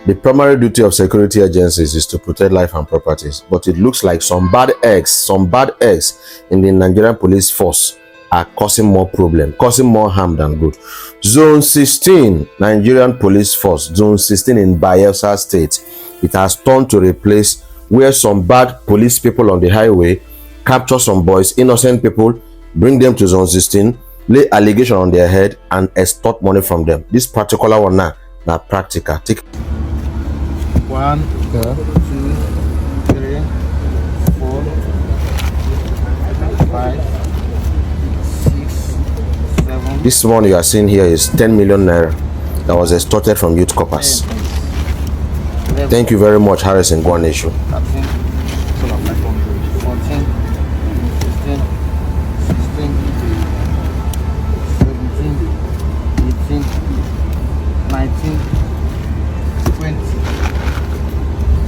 The primary duty of security agencies is to protect life and properties, but it looks like some bad eggs in the Nigerian police force are causing more problem, causing more harm than good. Zone 16, Nigerian Police Force, Zone 16 in Bayelsa State, it has turned to a place where some bad police people on the highway capture some boys, innocent people, bring them to Zone 16, lay allegation on their head, and extort money from them. This particular one now, practical. Take 1, 2, 3, 4, 5, 6, 7. This one you are seeing here is 10 million naira that was extorted from youth coppers. Thank you very much, Harrison Gwaneshu. 13, 14, 15, 16, 17, 18, 19, 20,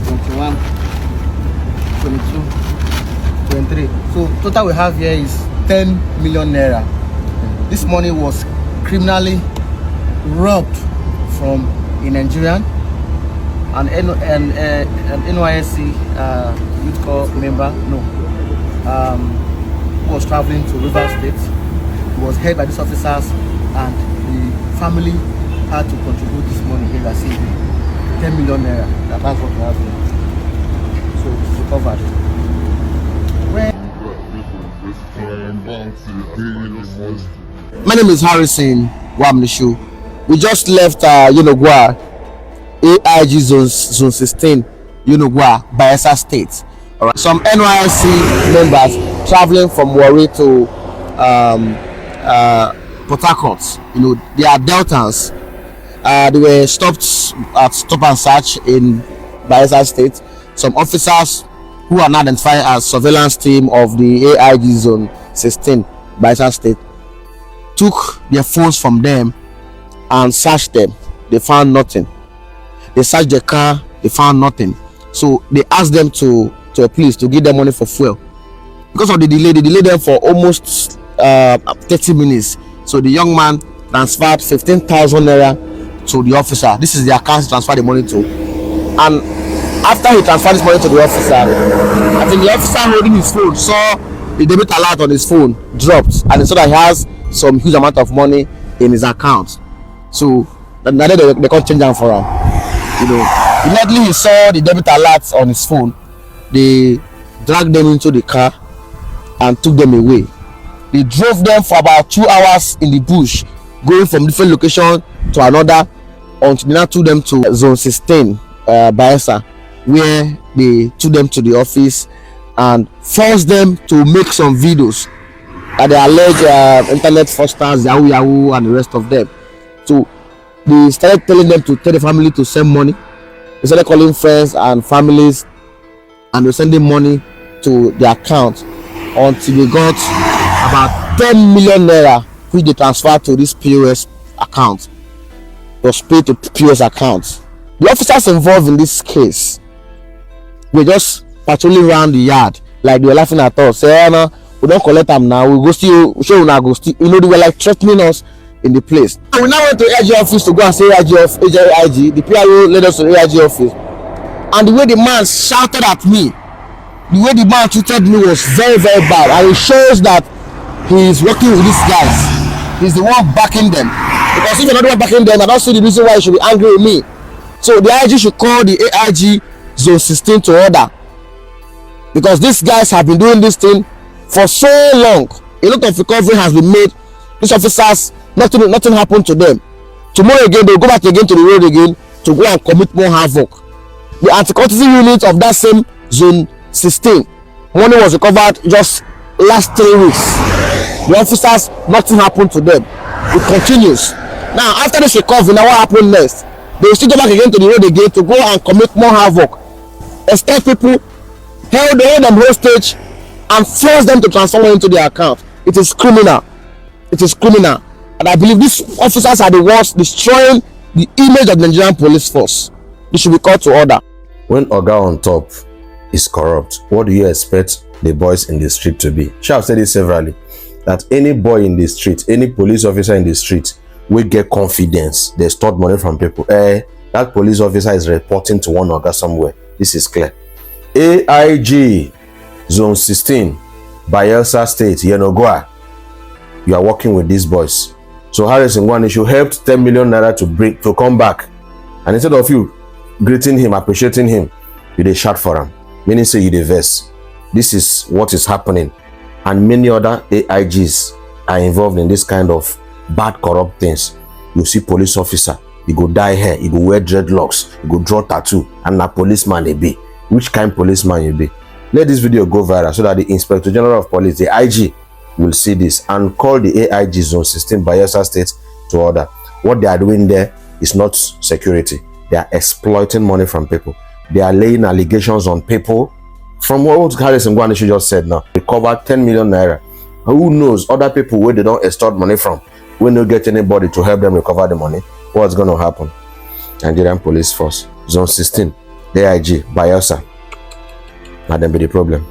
21, 22, 23. So total we have here is 10 million naira. This money was criminally robbed from a Nigerian and NYSC youth corps member, who was traveling to Rivers State. He was held by these officers, and the family had to contribute this money here. I see 10 million naira. That's what we have here. So it's recovered. My name is Harrison Wamnishu. We just left Unogwa, AIG zone 16, Unogwa, Bayelsa State. All right. Some NYSC members traveling from Warri to Port Harcourt. They are Deltans. They were stopped at stop and search in Bayelsa State. Some officers who are now identified as surveillance team of the AIG zone 16, Bayelsa State, took their phones from them and searched them. They found nothing. They searched the car. They found nothing. So they asked them to a police to give them money for fuel. Because of the delay, they delayed them for almost 30 minutes. So the young man transferred 15,000 naira to the officer. This is the account he transferred the money to. And after he transferred this money to the officer, I think the officer holding his phone saw the debit alert on his phone dropped, and he saw that he has some huge amount of money in his account. So now they can't change them for him. Immediately he saw the debit alert on his phone, they dragged them into the car and took them away. They drove them for about 2 hours in the bush, going from different location to another, until they now took them to Zone 16, Bayelsa, where they took them to the office and forced them to make some videos that they allege internet fraudsters, Yahoo, and the rest of them. So they started telling them to tell the family to send money. They started calling friends and families, and they were sending money to their account until they got about 10 million naira, which they transferred to this POS account. It was paid to POS account. The officers involved in this case were just patrolling around the yard, like they were laughing at us. Say, no, we don't collect them now. We go still show we go still. They were like threatening us in the place. And we now went to AIG office to go and say AIG. The PRO led us to AIG office, and the way the man shouted at me, the way the man treated me was very, very bad, and it shows that he is working with these guys. He's the one backing them. Because if you're not the one backing them, I don't see the reason why you should be angry with me. So the AIG should call the AIG Zone 16 to order, because these guys have been doing this thing for so long. A lot of recovery has been made. These officers, nothing happened to them. Tomorrow again, they'll go back again to the road again to go and commit more havoc. The anti-courtesy unit of that same Zone 16, money was recovered just last 3 weeks. The officers, nothing happened to them. It continues. Now, after this recovery, now what happened next? They will still go back again to the road again to go and commit more havoc. Escort people, hold them hostage, and force them to transfer money into their account. It is criminal. It is criminal. And I believe these officers are the ones destroying the image of the Nigerian police force. They should be called to order. When Oga on top is corrupt, what do you expect the boys in the street to be? I've said it severally, that any boy in the street, any police officer in the street will get confidence, they stole money from people. that police officer is reporting to one organ somewhere. This is clear. AIG Zone 16, Bayelsa State, Yenagoa. You are working with these boys. So Harrison Nwanishu helped 10 million naira to come back. And instead of you greeting him, appreciating him, you dey shout for him. Meaning say you dey vex. This is what is happening. And many other AIGs are involved in this kind of bad, corrupt things. You see police officer, he go dye hair, he go wear dreadlocks, he go draw tattoo, and a policeman he be. Which kind of policeman you be? Let this video go viral so that the Inspector General of Police, the IG, will see this and call the AIG Zone 16 Bayelsa State to order. What they are doing there is not security. They are exploiting money from people. They are laying allegations on people. From what Harrison Nwanishu just said now, recover 10 million naira. Who knows other people where they don't extort money from, when they get anybody to help them recover the money, what's going to happen? Nigerian Police Force, Zone 16, AIG, Bayelsa. Now then be the problem.